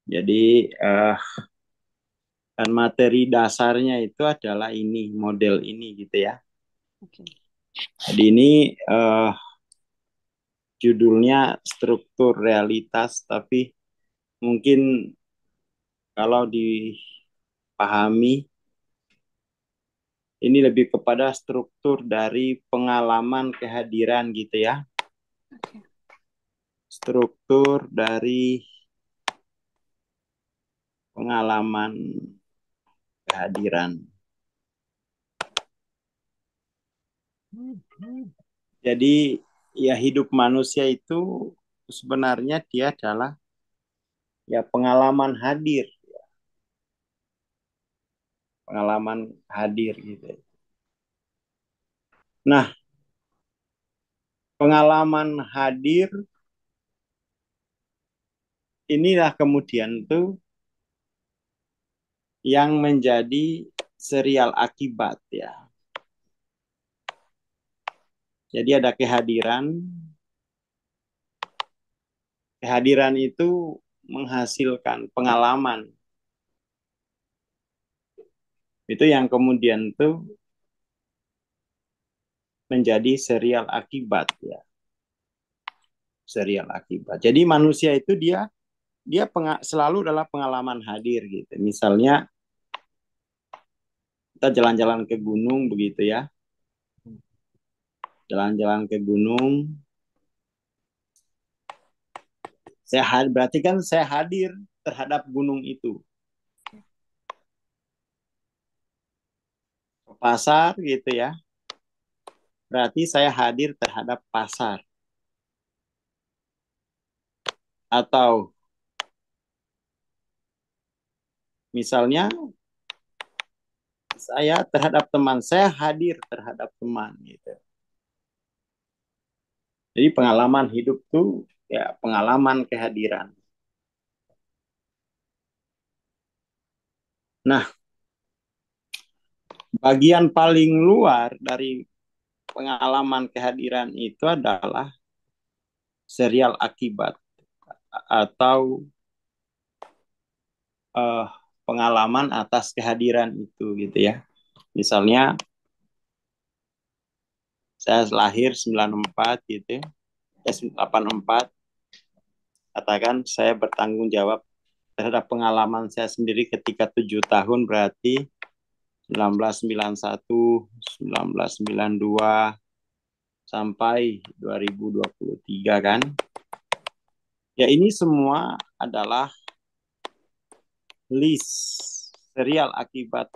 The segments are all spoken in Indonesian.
Jadi dan materi dasarnya itu adalah ini, model ini gitu ya. Oke. Jadi ini judulnya struktur realitas, tapi mungkin kalau dipahami ini lebih kepada struktur dari pengalaman kehadiran gitu ya. Oke. Struktur dari pengalaman kehadiran. Jadi ya hidup manusia itu sebenarnya dia adalah ya pengalaman hadir gitu. Nah, pengalaman hadir inilah kemudian tuh yang menjadi serial akibat ya. Jadi ada kehadiran, kehadiran itu menghasilkan pengalaman. Itu yang kemudian tuh menjadi serial akibat ya, serial akibat. Jadi manusia itu dia selalu adalah pengalaman hadir gitu. Misalnya kita jalan-jalan ke gunung begitu ya, jalan-jalan ke gunung, berarti kan saya hadir terhadap gunung itu. Ke pasar gitu ya, berarti saya hadir terhadap pasar. Atau misalnya saya terhadap teman, saya hadir terhadap teman gitu. Jadi pengalaman hidup tuh ya pengalaman kehadiran. Nah, bagian paling luar dari pengalaman kehadiran itu adalah serial akibat atau uh, pengalaman atas kehadiran itu gitu ya. Misalnya saya lahir 94 gitu ya, 84, katakan saya bertanggung jawab terhadap pengalaman saya sendiri ketika 7 tahun, berarti 1991, 1992 sampai 2023 kan. Ya ini semua adalah list serial akibat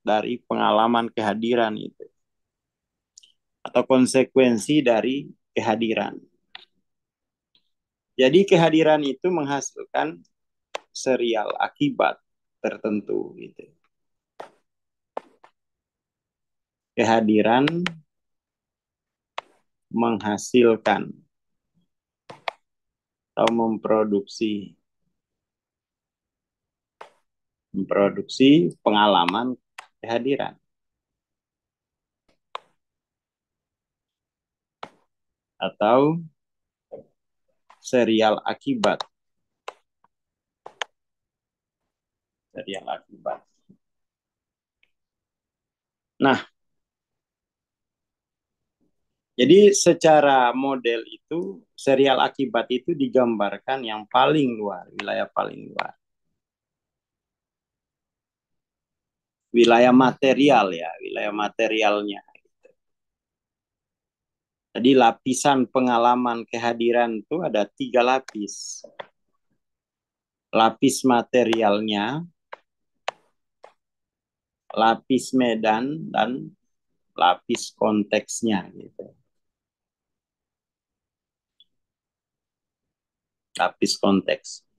dari pengalaman kehadiran itu atau konsekuensi dari kehadiran. Jadi kehadiran itu menghasilkan serial akibat tertentu gitu. Kehadiran menghasilkan atau memproduksi pengalaman kehadiran atau serial akibat. Serial akibat. Nah, jadi secara model itu serial akibat itu digambarkan yang paling luar, wilayah paling luar. Wilayah material ya, wilayah materialnya. Jadi lapisan pengalaman kehadiran itu ada 3 lapis. Lapis materialnya, lapis medan, dan lapis konteksnya gitu. Lapis konteks.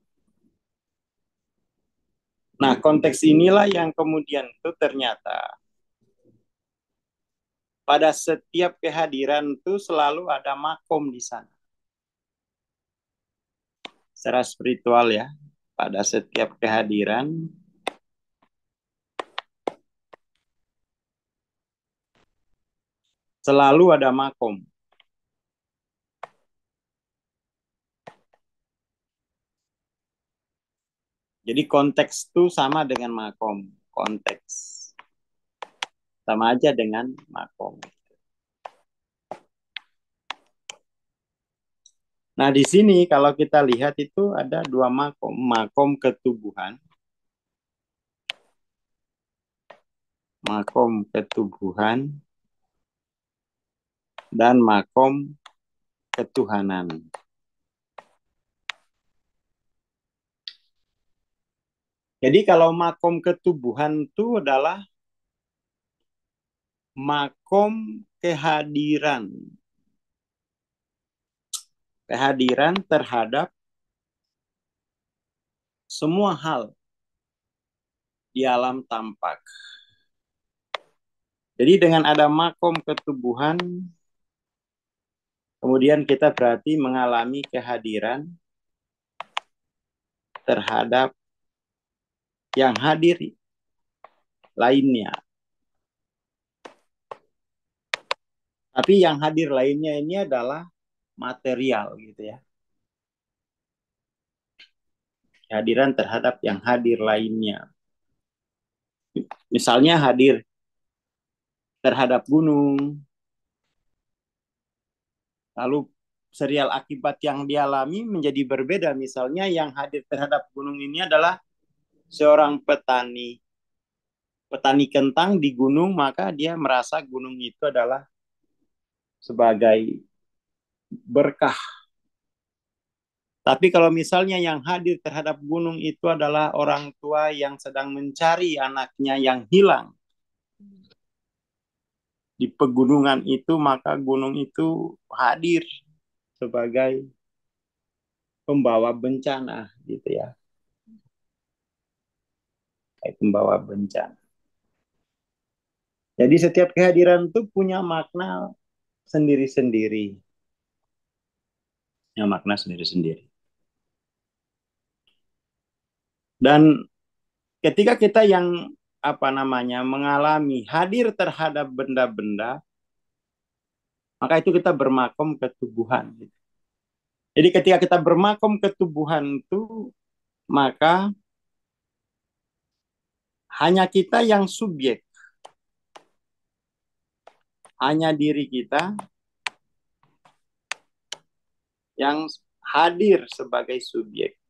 Nah, konteks inilah yang kemudian itu ternyata pada setiap kehadiran itu selalu ada makom di sana. Secara spiritual ya, pada setiap kehadiran selalu ada makom. Jadi konteks itu sama dengan makom. Konteks. Sama aja dengan makom. Nah, di sini kalau kita lihat itu ada dua makom. Makom ketubuhan. Makom ketubuhan. Dan makom ketuhanan. Jadi kalau makom ketubuhan itu adalah makom kehadiran. Kehadiran terhadap semua hal di alam tampak. Jadi dengan ada makom ketubuhan, kemudian kita berarti mengalami kehadiran terhadap yang hadir lainnya. Tapi yang hadir lainnya ini adalah material gitu ya. Kehadiran terhadap yang hadir lainnya. Misalnya hadir terhadap gunung. Lalu serial akibat yang dialami menjadi berbeda. Misalnya yang hadir terhadap gunung ini adalah seorang petani. Petani kentang di gunung, maka dia merasa gunung itu adalah sebagai berkah. Tapi kalau misalnya yang hadir terhadap gunung itu adalah orang tua yang sedang mencari anaknya yang hilang di pegunungan itu, maka gunung itu hadir sebagai pembawa bencana gitu ya. Kayak pembawa bencana. Jadi setiap kehadiran itu punya makna sendiri-sendiri. Punya makna sendiri-sendiri. Dan ketika kita yang mengalami hadir terhadap benda-benda, maka itu kita bermakom ketubuhan. Jadi ketika kita bermakom ketubuhan itu, maka hanya kita yang subjek. Hanya diri kita yang hadir sebagai subjek.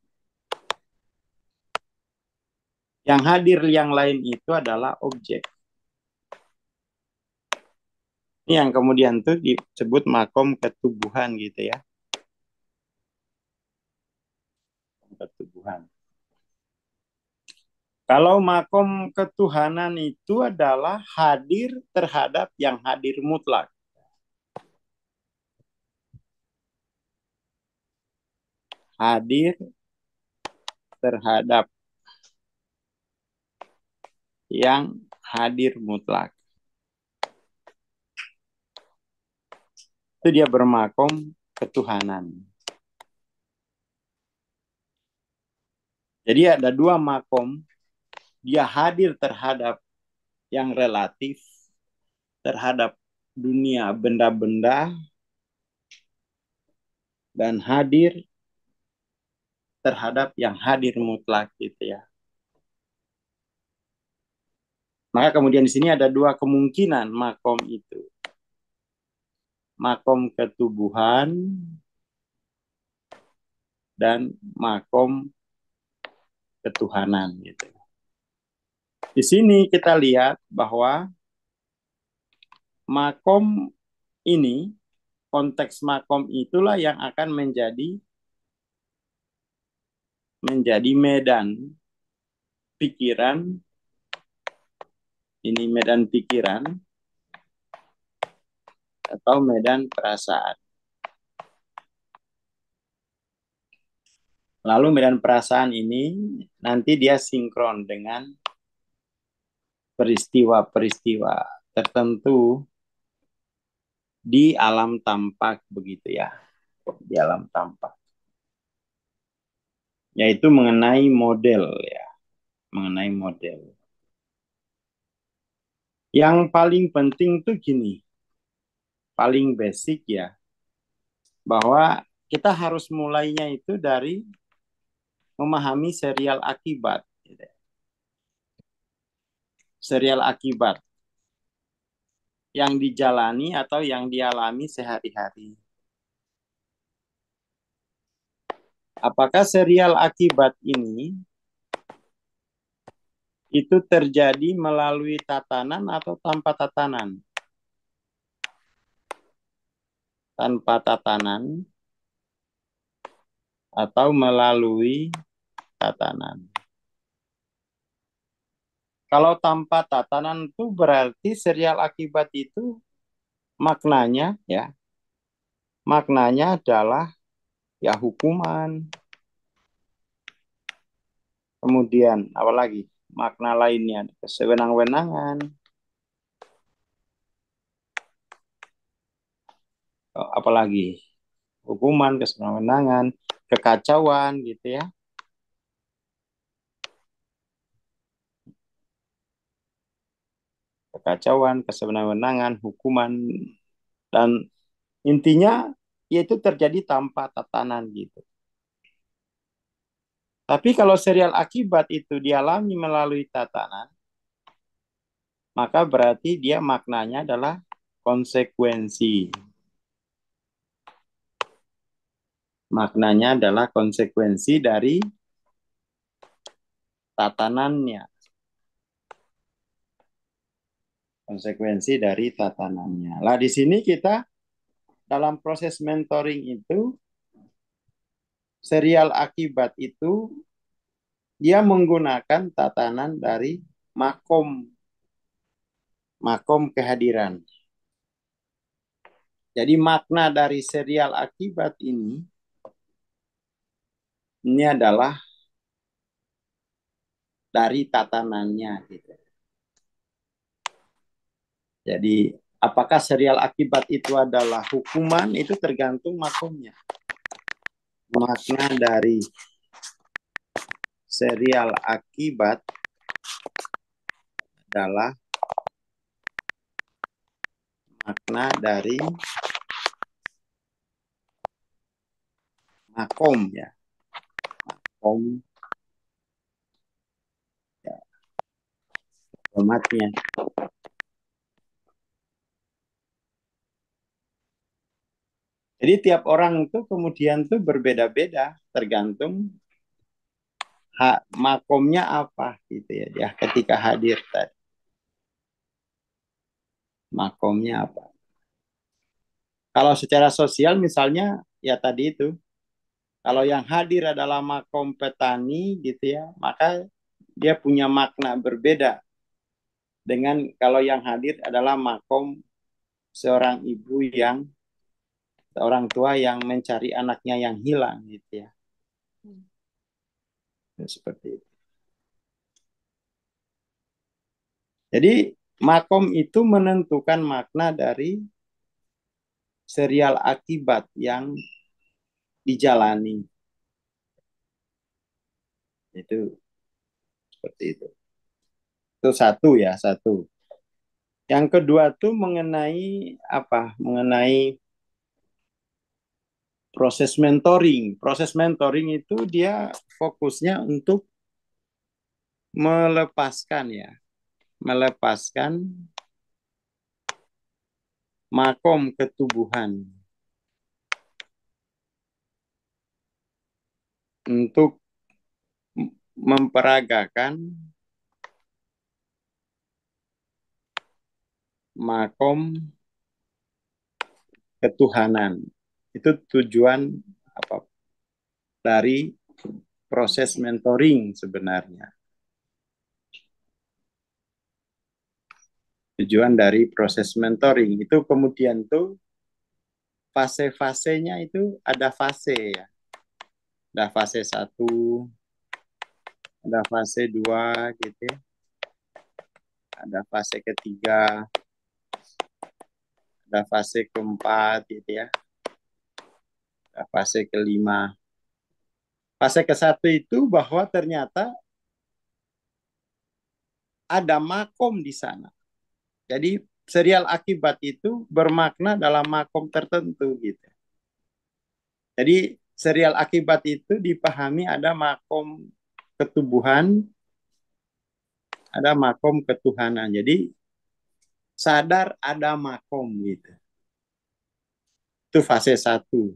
Yang hadir yang lain itu adalah objek. Ini yang kemudian tuh disebut makom ketubuhan gitu ya. Ketubuhan. Kalau makom ketuhanan itu adalah hadir terhadap yang hadir mutlak. Hadir terhadap yang hadir mutlak. Itu dia bermakom ketuhanan. Jadi ada dua makom. Dia hadir terhadap yang relatif, terhadap dunia benda-benda, dan hadir terhadap yang hadir mutlak gitu ya. Maka kemudian di sini ada dua kemungkinan makom itu. Makom ketubuhan dan makom ketuhanan gitu. Di sini kita lihat bahwa makom ini, konteks makom itulah yang akan menjadi medan pikiran. Ini medan pikiran atau medan perasaan. Lalu medan perasaan ini nanti dia sinkron dengan peristiwa-peristiwa tertentu di alam tampak begitu ya. Di alam tampak. Yaitu mengenai model ya. Mengenai model. Yang paling penting tuh gini. Paling basic ya. Bahwa kita harus mulainya itu dari memahami serial akibat. Serial akibat yang dijalani atau yang dialami sehari-hari. Apakah serial akibat ini itu terjadi melalui tatanan atau tanpa tatanan? Tanpa tatanan atau melalui tatanan. Kalau tanpa tatanan itu berarti serial akibat itu maknanya ya, maknanya adalah ya hukuman. Kemudian apalagi makna lainnya kesewenang-wenangan. Apalagi hukuman, kesewenang-wenangan, kekacauan gitu ya. Kekacauan, kesewenang-wenangan, hukuman, dan intinya yaitu terjadi tanpa tatanan gitu. Tapi kalau serial akibat itu dialami melalui tatanan, maka berarti dia maknanya adalah konsekuensi. Maknanya adalah konsekuensi dari tatanannya. Konsekuensi dari tatanannya. Lah di sini kita dalam proses mentoring itu, serial akibat itu dia menggunakan tatanan dari makom, makom kehadiran. Jadi makna dari serial akibat ini adalah dari tatanannya gitu. Jadi apakah serial akibat itu adalah hukuman, itu tergantung makomnya. Makna dari serial akibat adalah makna dari makom ya. Makom ya, formatnya. Jadi tiap orang itu kemudian tuh berbeda-beda tergantung makomnya apa gitu ya, ya ketika hadir tadi. Makomnya apa? Kalau secara sosial misalnya ya tadi itu, kalau yang hadir adalah makom petani gitu ya, maka dia punya makna berbeda dengan kalau yang hadir adalah makom seorang ibu yang orang tua yang mencari anaknya yang hilang gitu ya. Seperti itu. Jadi makom itu menentukan makna dari serial akibat yang dijalani. Itu seperti itu. Itu satu ya, satu. Yang kedua tuh mengenai apa? Mengenai proses mentoring. Proses mentoring itu dia fokusnya untuk melepaskan ya, melepaskan makom ketubuhan untuk memperagakan makom ketuhanan. Itu tujuan apa dari proses mentoring sebenarnya. Tujuan dari proses mentoring itu kemudian tuh fase-fasenya itu ada fase ya. Ada fase 1, ada fase 2 gitu ya. Ada fase ketiga, ada fase keempat gitu ya. Ada fase kelima. Fase ke-1 itu bahwa ternyata ada makom di sana. Jadi serial akibat itu bermakna dalam makom tertentu gitu. Jadi serial akibat itu dipahami ada makom ketubuhan, ada makom ketuhanan. Jadi sadar ada makom gitu. Itu fase satu.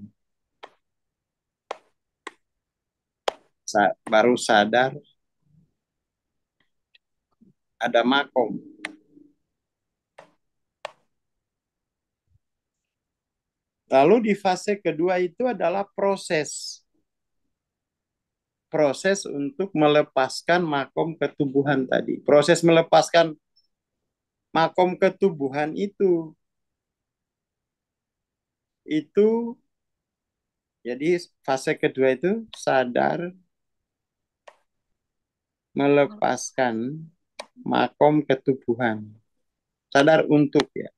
Baru sadar ada makom. Lalu di fase kedua itu adalah proses. Proses untuk melepaskan makom ketubuhan tadi. Proses melepaskan makom ketubuhan itu jadi fase kedua itu sadar melepaskan makom ketubuhan. Sadar untuk ya.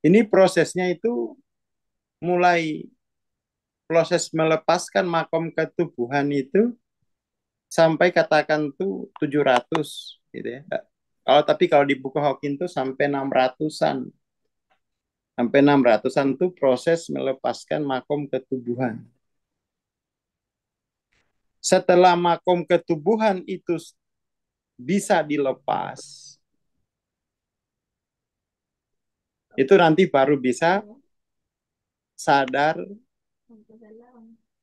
Ini prosesnya itu mulai proses melepaskan makom ketubuhan itu sampai katakan tuh 700 gitu ya. Tapi kalau di buku Hawking tuh sampai 600-an. Sampai 600-an tuh proses melepaskan makom ketubuhan. Setelah makom ketubuhan itu bisa dilepas, itu nanti baru bisa sadar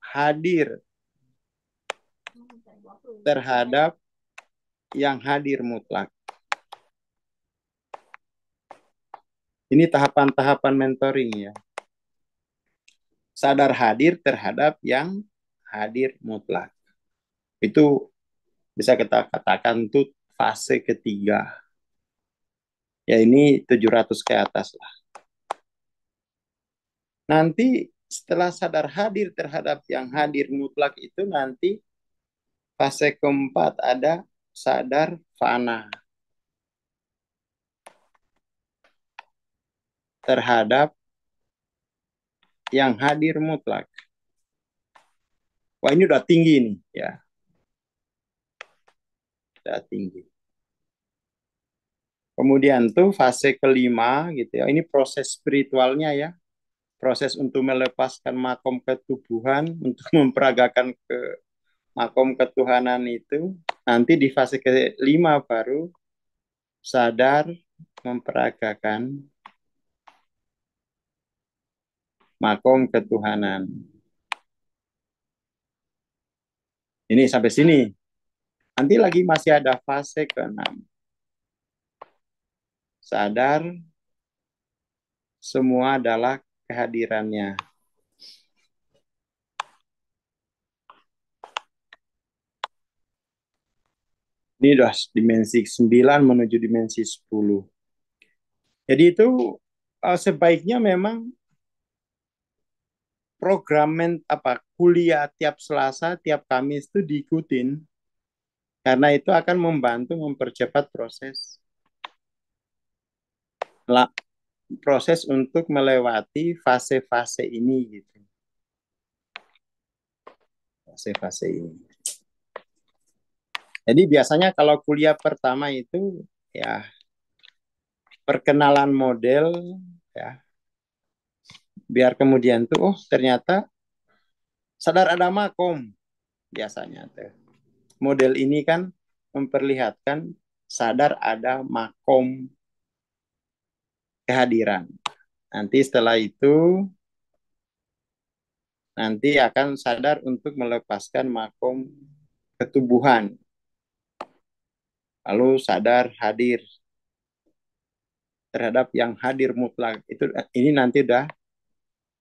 hadir terhadap yang hadir mutlak. Ini tahapan-tahapan mentoring ya. Sadar hadir terhadap yang hadir mutlak. Itu bisa kita katakan itu fase ketiga. Ya ini 700 ke atas lah. Nanti setelah sadar hadir terhadap yang hadir mutlak itu nanti fase keempat ada sadar fana terhadap yang hadir mutlak. Wah ini udah tinggi nih ya. Udah tinggi. Kemudian tuh fase kelima gitu ya. Ini proses spiritualnya ya. Proses untuk melepaskan makom ketubuhan, untuk memperagakan ke makom ketuhanan itu. Nanti di fase kelima baru sadar memperagakan makom ketuhanan. Ini sampai sini. Nanti lagi masih ada fase ke-6. Sadar semua adalah kehadirannya. Ini udah dimensi 9 menuju dimensi 10. Jadi itu sebaiknya memang program kuliah tiap Selasa, tiap Kamis itu diikutin. Karena itu akan membantu mempercepat proses untuk melewati fase-fase ini gitu. Fase-fase ini. Jadi biasanya kalau kuliah pertama itu ya perkenalan model ya. Biar kemudian tuh ternyata sadar ada makom biasanya tuh. Model ini kan memperlihatkan sadar ada makom kehadiran. Nanti setelah itu nanti akan sadar untuk melepaskan makom ketubuhan. Lalu sadar hadir terhadap yang hadir mutlak. Ini nanti udah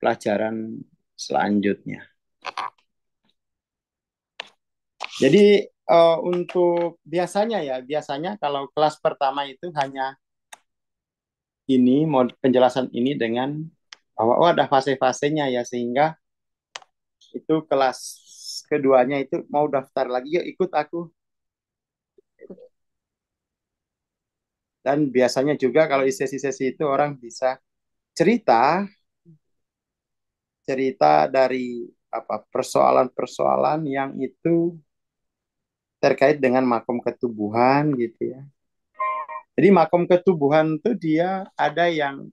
pelajaran selanjutnya. Jadi untuk biasanya kalau kelas pertama itu hanya ini penjelasan ini dengan bahwa ada fase-fasenya ya, sehingga itu kelas keduanya itu mau daftar lagi, yuk ikut aku. Dan biasanya juga kalau di sesi-sesi itu orang bisa cerita dari persoalan-persoalan yang itu terkait dengan makom ketubuhan gitu ya. Jadi makom ketubuhan itu dia ada yang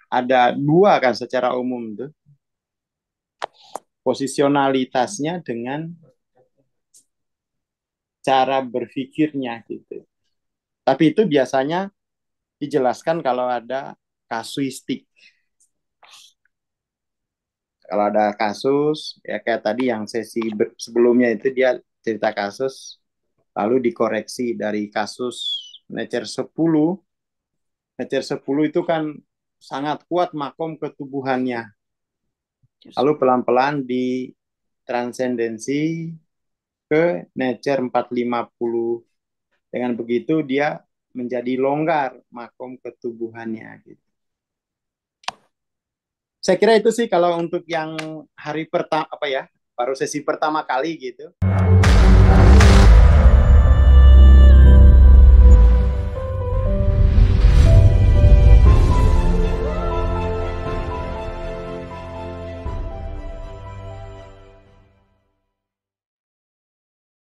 ada dua kan secara umum tuh, posisionalitasnya dengan cara berpikirnya gitu. Tapi itu biasanya dijelaskan kalau ada kasuistik. Kalau ada kasus, ya kayak tadi yang sesi sebelumnya itu dia cerita kasus, lalu dikoreksi dari kasus Nature 10. Nature 10 itu kan sangat kuat makom ketubuhannya. Lalu pelan-pelan ditransendensi ke Nature 450. Dengan begitu dia menjadi longgar makom ketubuhannya gitu. Saya kira itu sih kalau untuk yang hari pertama apa ya, baru sesi pertama kali gitu.